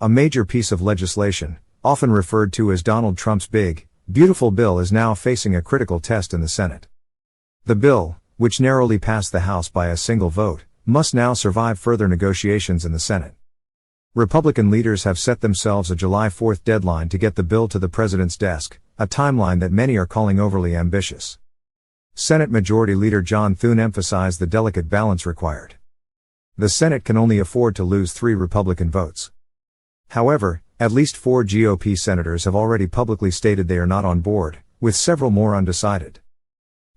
A major piece of legislation, often referred to as Donald Trump's big, beautiful bill, is now facing a critical test in the Senate. The bill, which narrowly passed the House by a single vote, must now survive further negotiations in the Senate. Republican leaders have set themselves a July 4th deadline to get the bill to the president's desk, a timeline that many are calling overly ambitious. Senate Majority Leader John Thune emphasized the delicate balance required. The Senate can only afford to lose 3 Republican votes. However, at least 4 GOP senators have already publicly stated they are not on board, with several more undecided.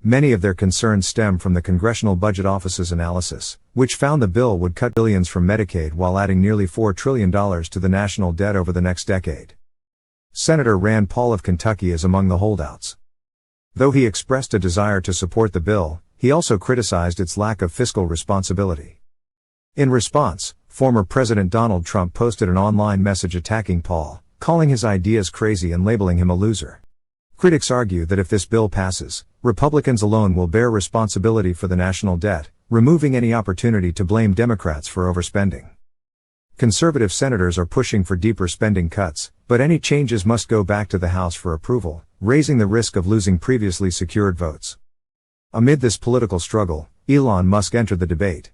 Many of their concerns stem from the Congressional Budget Office's analysis, which found the bill would cut billions from Medicaid while adding nearly $4 trillion to the national debt over the next decade. Senator Rand Paul of Kentucky is among the holdouts. Though he expressed a desire to support the bill, he also criticized its lack of fiscal responsibility. In response, former President Donald Trump posted an online message attacking Paul, calling his ideas crazy and labeling him a loser. Critics argue that if this bill passes, Republicans alone will bear responsibility for the national debt, removing any opportunity to blame Democrats for overspending. Conservative senators are pushing for deeper spending cuts, but any changes must go back to the House for approval, raising the risk of losing previously secured votes. Amid this political struggle, Elon Musk entered the debate.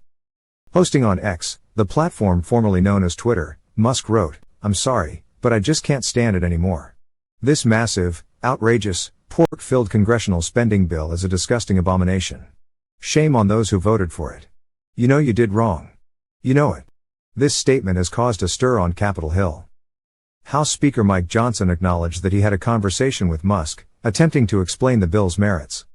Posting on X, the platform formerly known as Twitter, Musk wrote, "I'm sorry, but I just can't stand it anymore. This massive, outrageous, pork-filled congressional spending bill is a disgusting abomination. Shame on those who voted for it. You know you did wrong. You know it." This statement has caused a stir on Capitol Hill. House Speaker Mike Johnson acknowledged that he had a conversation with Musk, attempting to explain the bill's merits.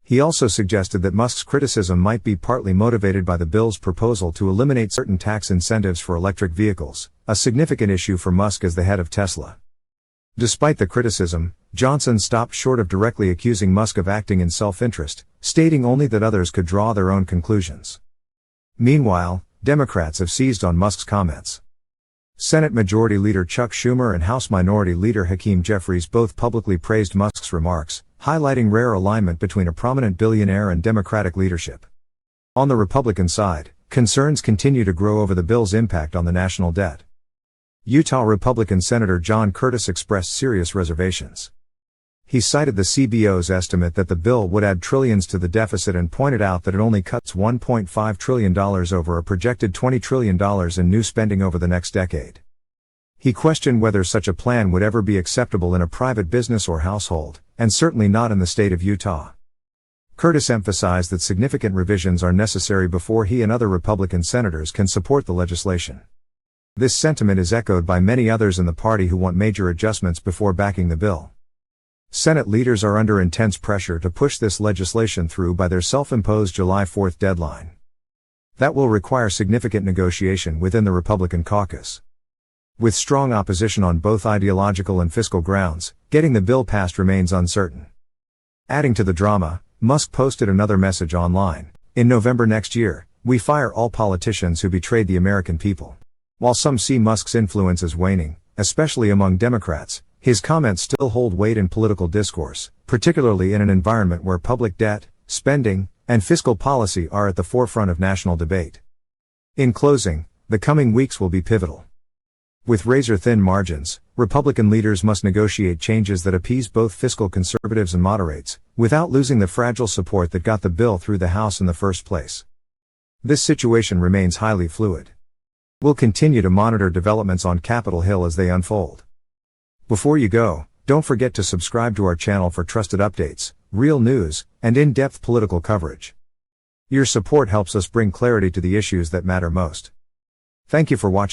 He also suggested that Musk's criticism might be partly motivated by the bill's proposal to eliminate certain tax incentives for electric vehicles, a significant issue for Musk as the head of Tesla. Despite the criticism, Johnson stopped short of directly accusing Musk of acting in self-interest, stating only that others could draw their own conclusions. Meanwhile, Democrats have seized on Musk's comments. Senate Majority Leader Chuck Schumer and House Minority Leader Hakeem Jeffries both publicly praised Musk's remarks, highlighting rare alignment between a prominent billionaire and Democratic leadership. On the Republican side, concerns continue to grow over the bill's impact on the national debt. Utah Republican Senator John Curtis expressed serious reservations. He cited the CBO's estimate that the bill would add trillions to the deficit and pointed out that it only cuts $1.5 trillion over a projected $20 trillion in new spending over the next decade. He questioned whether such a plan would ever be acceptable in a private business or household, and certainly not in the state of Utah. Curtis emphasized that significant revisions are necessary before he and other Republican senators can support the legislation. This sentiment is echoed by many others in the party who want major adjustments before backing the bill. Senate leaders are under intense pressure to push this legislation through by their self-imposed July 4th deadline. That will require significant negotiation within the Republican caucus. With strong opposition on both ideological and fiscal grounds, getting the bill passed remains uncertain. Adding to the drama, Musk posted another message online. "In November next year, we fire all politicians who betrayed the American people." While some see Musk's influence as waning, especially among Democrats, his comments still hold weight in political discourse, particularly in an environment where public debt, spending, and fiscal policy are at the forefront of national debate. In closing, the coming weeks will be pivotal. With razor-thin margins, Republican leaders must negotiate changes that appease both fiscal conservatives and moderates, without losing the fragile support that got the bill through the House in the first place. This situation remains highly fluid. We'll continue to monitor developments on Capitol Hill as they unfold. Before you go, don't forget to subscribe to our channel for trusted updates, real news, and in-depth political coverage. Your support helps us bring clarity to the issues that matter most. Thank you for watching.